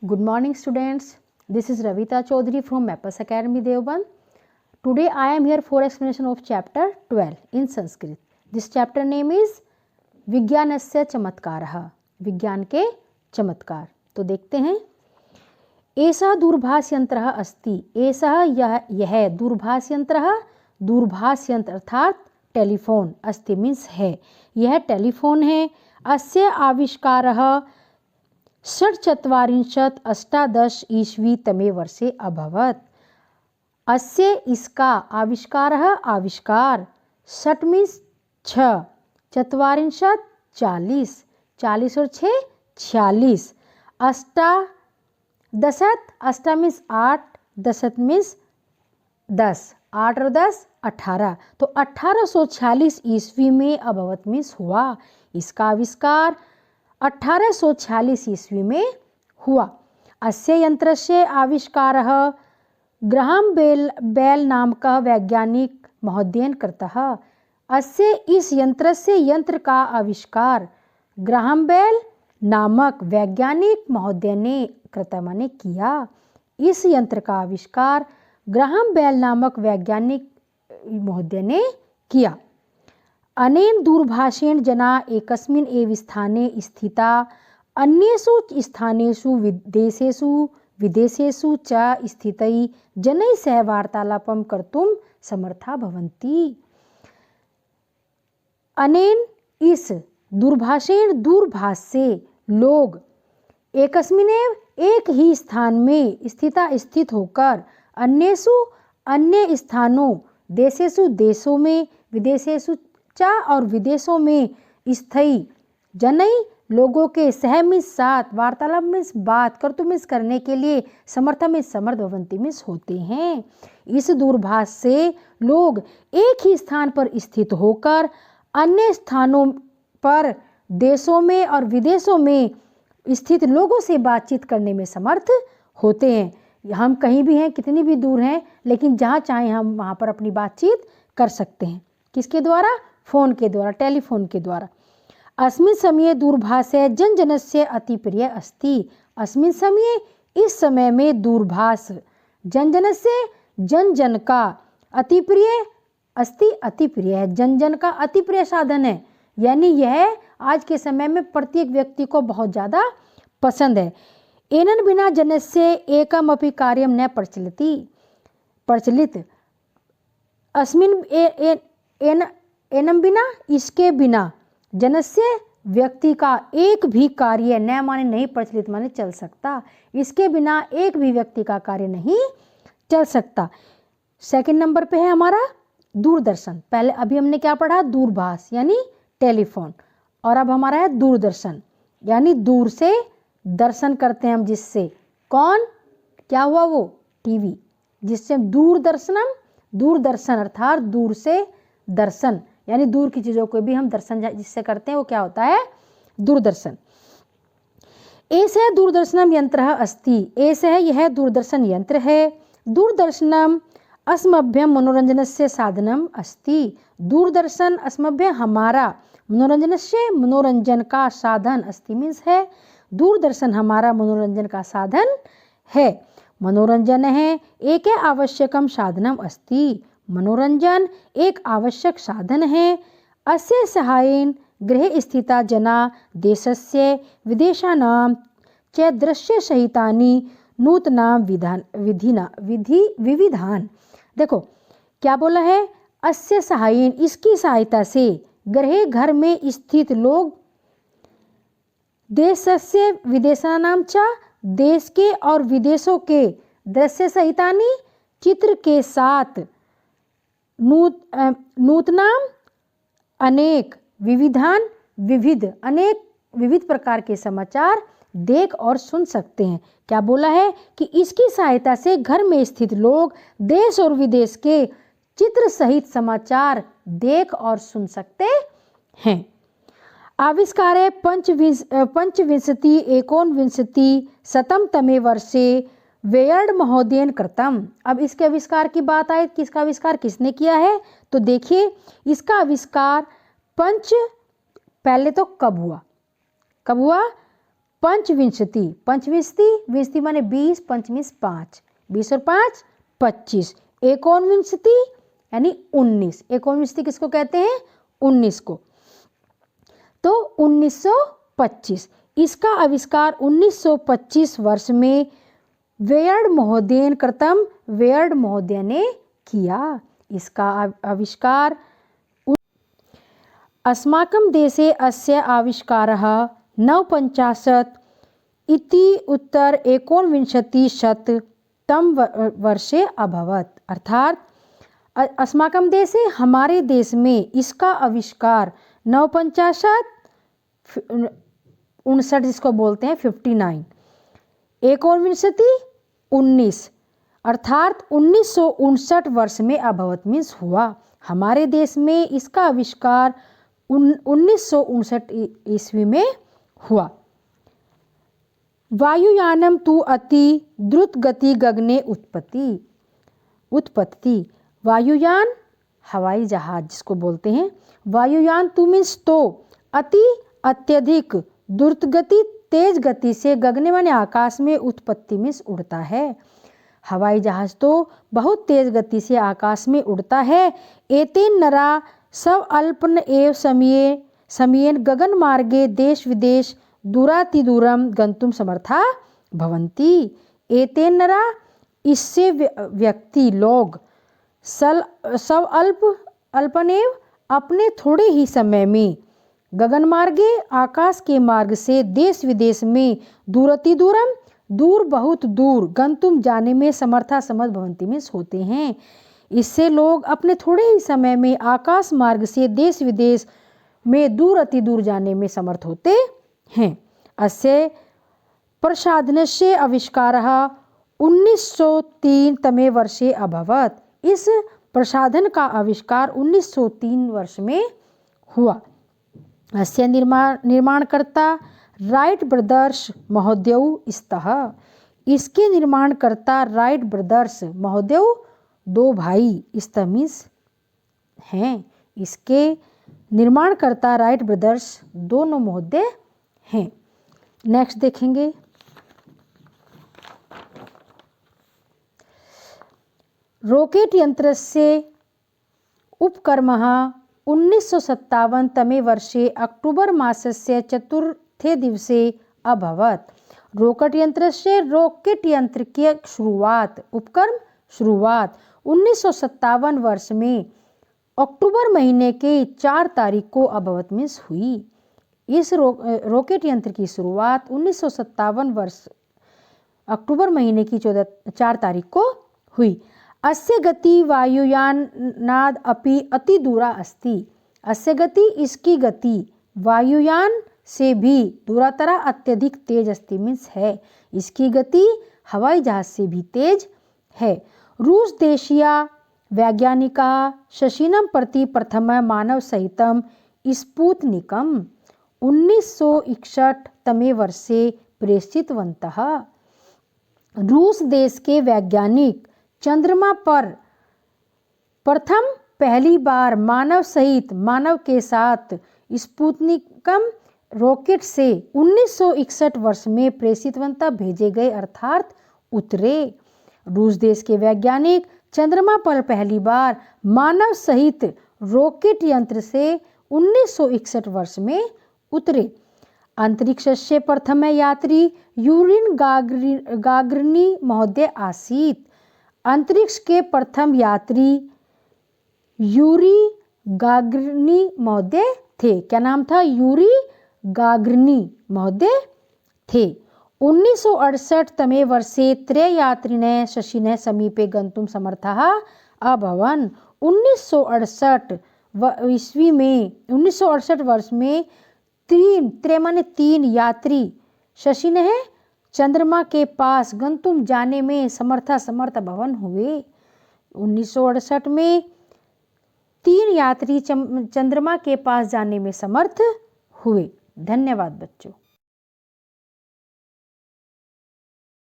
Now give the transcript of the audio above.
Good morning, students. This is Ravita Chaudhary from Mappers Academy, Deoband. Today I am here for explanation of chapter 12 in Sanskrit. This chapter name is विज्ञानस्य चमत्कारः, विज्ञान के चमत्कार. तो देखते हैं. एषः दूरभाष यंत्रः अस्ति. एषः यह दूरभाष यंत्रः, दूरभाष यंत्र अर्थात टेलीफोन, अस्ति मीन्स है, यह टेलीफोन है. अस्य आविष्कारः 1848 ईस्वी तमे वर्षे अभवत्. अस्य इसका आविष्कारः आविष्कार 60 मीन्स 6, 48 40, 40 और 6 46, अष्टादशत, अष्टा मीन्स 8, दशत मीन्स 10, 8 और 10 18. तो 1846 ईस्वी में अभवत मीन्स हुआ. इसका आविष्कार 1846 ईस्वी में हुआ. अस्य यंत्रस्य आविष्कारः ग्राहम बेल नामकः वैज्ञानिक महोदयेन कृतः. अस्य इस यंत्र का आविष्कार ग्राहम बेल नामक वैज्ञानिक महोदय ने कृत माने किया. इस यंत्र का आविष्कार ग्राहम बेल नामक वैज्ञानिक महोदय ने किया. अनेन दूरभाषेण जना एकस्मिन् एव स्थाने स्थिता अन्येषु स्थानेषु विदेशेषु च स्थितैः जनैः सह वार्तालापं कर्तुं समर्था भवन्ति. अनेन इस दूरभाषेण दूरभाष से लोग एकस्मिनेव एक ही स्थान में स्थित होकर अन्य स्थानों देशेषु देशों में विदेशेषु चा और विदेशों में स्थायी जनई लोगों के सह मिस साथ वार्तालाप में बात कर्तुमिस करने के लिए समर्थ में समर्थ भवंती मिस होते हैं. इस दूरभाष से लोग एक ही स्थान पर स्थित होकर अन्य स्थानों पर देशों में और विदेशों में स्थित लोगों से बातचीत करने में समर्थ होते हैं. हम कहीं भी हैं, कितनी भी दूर हैं, लेकिन जहाँ चाहें हम वहाँ पर अपनी बातचीत कर सकते हैं. किसके द्वारा? फोन के द्वारा, टेलीफोन के द्वारा. अस्मिन् समये दूरभाषे जनजनस्य अति प्रिय अस्ति. अस्मिन् समये इस समय में दूरभाष जनजनस्य जन का अति प्रिय अस्ति, अति प्रिय है, जन का अति प्रिय साधन है. यानी यह आज के समय में प्रत्येक व्यक्ति को बहुत ज़्यादा पसंद है. एनन बिना जनस्य एकमपि कार्यम न प्रचलित. अस्मिन् एनम बिना, इसके बिना, जनस्य व्यक्ति का एक भी कार्य न माने नहीं, प्रचलित माने चल सकता. इसके बिना एक भी व्यक्ति का कार्य नहीं चल सकता. सेकंड नंबर पे है हमारा दूरदर्शन. पहले अभी हमने क्या पढ़ा? दूरभाष यानी टेलीफोन, और अब हमारा है दूरदर्शन यानी दूर से दर्शन करते हैं हम जिससे. कौन? क्या हुआ? वो टीवी, जिससे दूरदर्शन अर्थात दूर से दर्शन, यानी दूर की चीज़ों को भी हम दर्शन जिससे करते हैं वो क्या होता है? दूरदर्शन. एषः दूरदर्शनम यंत्रः अस्ति. एषः यह दूरदर्शन यंत्र है. दूरदर्शनम अस्मभ्यं मनोरंजनस्य साधनम अस्ति. दूरदर्शन अस्मभ्य हमारा, मनोरंजनस्य मनोरंजन का साधन, अस्ति मीन्स है. दूरदर्शन हमारा मनोरंजन का साधन है. मनोरंजन है एक आवश्यकम साधनम अस्ति. मनोरंजन एक आवश्यक साधन है. अस्य सहायेन गृहे स्थिता जना देशस्य विदेशानां च दृश्य सहितानि नूतनां विविधान. देखो क्या बोला है? अस्य सहायेन, इसकी सहायता से, गृहे घर में स्थित लोग, देशस्य विदेशानां च देश के और विदेशों के, दृश्य सहितानि चित्र के साथ, नूतनाम अनेक, विविधान अनेक विविध प्रकार के समाचार देख और सुन सकते हैं. क्या बोला है? कि इसकी सहायता से घर में स्थित लोग देश और विदेश के चित्र सहित समाचार देख और सुन सकते हैं. आविष्कारे पंचविंशति एकोनविंशति शतम तमे वर्षे वेयर्ड महोदयन कृतम. अब इसके आविष्कार की बात आए, किसका आविष्कार किसने किया है? तो देखिए इसका आविष्कार पहले तो कब हुआ? पंचविंशति, पंचविंशति विंशति माने 20, पंचविंश 5, 20 और 5 25, एकोनविंशति यानी 19, एकोनविंशति किसको कहते हैं? 19 को। तो 1925 इसका आविष्कार 1925 वर्ष में वेयर्ड महोदयन कृतम, वेयर्ड महोदय ने किया। इसका आविष्कार अस्माकं देशे अस्य आविष्कारः 1950 इति उत्तर 19विंशतिशततम वर्षे अभवत्। अर्थात अस्माकं देशे हमारे देश में इसका आविष्कार 1950 59 जिसको बोलते हैं 59, एकोनविंशति 19 अर्थात 1959 वर्ष में अभवत मीन्स हुआ। हमारे देश में इसका आविष्कार 1959 ईस्वी में हुआ। वायुयानम तु अति द्रुत गति गगने उत्पत्ति। वायुयान हवाई जहाज जिसको बोलते हैं, वायुयान तु मीन्स तो, अति अत्यधिक, द्रुत गति तेज गति से, गगने माने आकाश में, उत्पत्ति मीन्स उड़ता है। हवाई जहाज तो बहुत तेज गति से आकाश में उड़ता है। एतेन नरा सब अल्पन एव समयेन गगन मार्गे देश विदेश दूरातिदूरम गंतुम समर्था भवन्ति। एतेन नरा इससे व्यक्ति लोग सब अल्पनेव अपने थोड़े ही समय में, गगन मार्गे आकाश के मार्ग से, देश विदेश में, दूरातिदूरम दूर बहुत दूर, गंतुम जाने में, समर्था समर्थ भवन्ति मीन्स होते हैं। इससे लोग अपने थोड़े ही समय में आकाश मार्ग से देश विदेश में दूर अति दूर जाने में समर्थ होते हैं। अस्य प्रसाधनस्य आविष्कारः 1903 तमे वर्षे अभवत्। इस प्रसाधन का आविष्कार 1903 वर्ष में हुआ। अस्य निर्माणकर्ता राइट ब्रदर्स महोदयौ स्तः। इसके निर्माणकर्ता राइट ब्रदर्स महोदयौ 2 भाई स्तः मीन्स हैं। इसके निर्माणकर्ता राइट ब्रदर्स दोनों महोदय हैं। नेक्स्ट देखेंगे रॉकेट यंत्रस्य उपक्रमः 1957 तमे वर्षे अक्टूबर मासस्य 4थे दिवसे अभवत्। रॉकेट यंत्र की शुरुआत, उपक्रम शुरुआत 1957 वर्ष में अक्टूबर महीने के 4 तारीख को अभवत मीन्स हुई। इस रॉकेट यंत्र की शुरुआत 1957 वर्ष अक्टूबर महीने की 4 तारीख को हुई। अस्य गति वायुयानाद् अपि अति दूरा अस्ति। अस्य गति इसकी गति वायुयान से भी दूरातरा अत्यधिक तेज अस्ति मीन्स है। इसकी गति हवाई जहाज से भी तेज है। रूस देशीय वैज्ञानिका शशिनं प्रति प्रथम मानव सहितं स्पुतनिकम् 1961 तमे वर्षे प्रेषितवन्तः। रूस देश के वैज्ञानिक चंद्रमा पर प्रथम पहली बार मानव सहित, मानव के साथ स्पुतनिकम रॉकेट से 1961 वर्ष में प्रेषितवंता भेजे गए अर्थात उतरे। रूस देश के वैज्ञानिक चंद्रमा पर पहली बार मानव सहित रॉकेट यंत्र से 1961 वर्ष में उतरे। अंतरिक्ष से प्रथम यात्री यूरिन गागरिनी महोदय आसीत। अंतरिक्ष के प्रथम यात्री यूरी गागरिनी महोदय थे। क्या नाम था? यूरी गागरिनी महोदय थे। 1968 तमे वर्षे त्रययात्रिणे शशिने समीपे गंतुम समर्थः अभवन्। 1968 ईस्वी में 1968 वर्ष में तीन यात्री शशिने चंद्रमा के पास गंतुम जाने में समर्थ भवन हुए। 1968 में 3 यात्री चंद्रमा के पास जाने में समर्थ हुए। धन्यवाद बच्चों।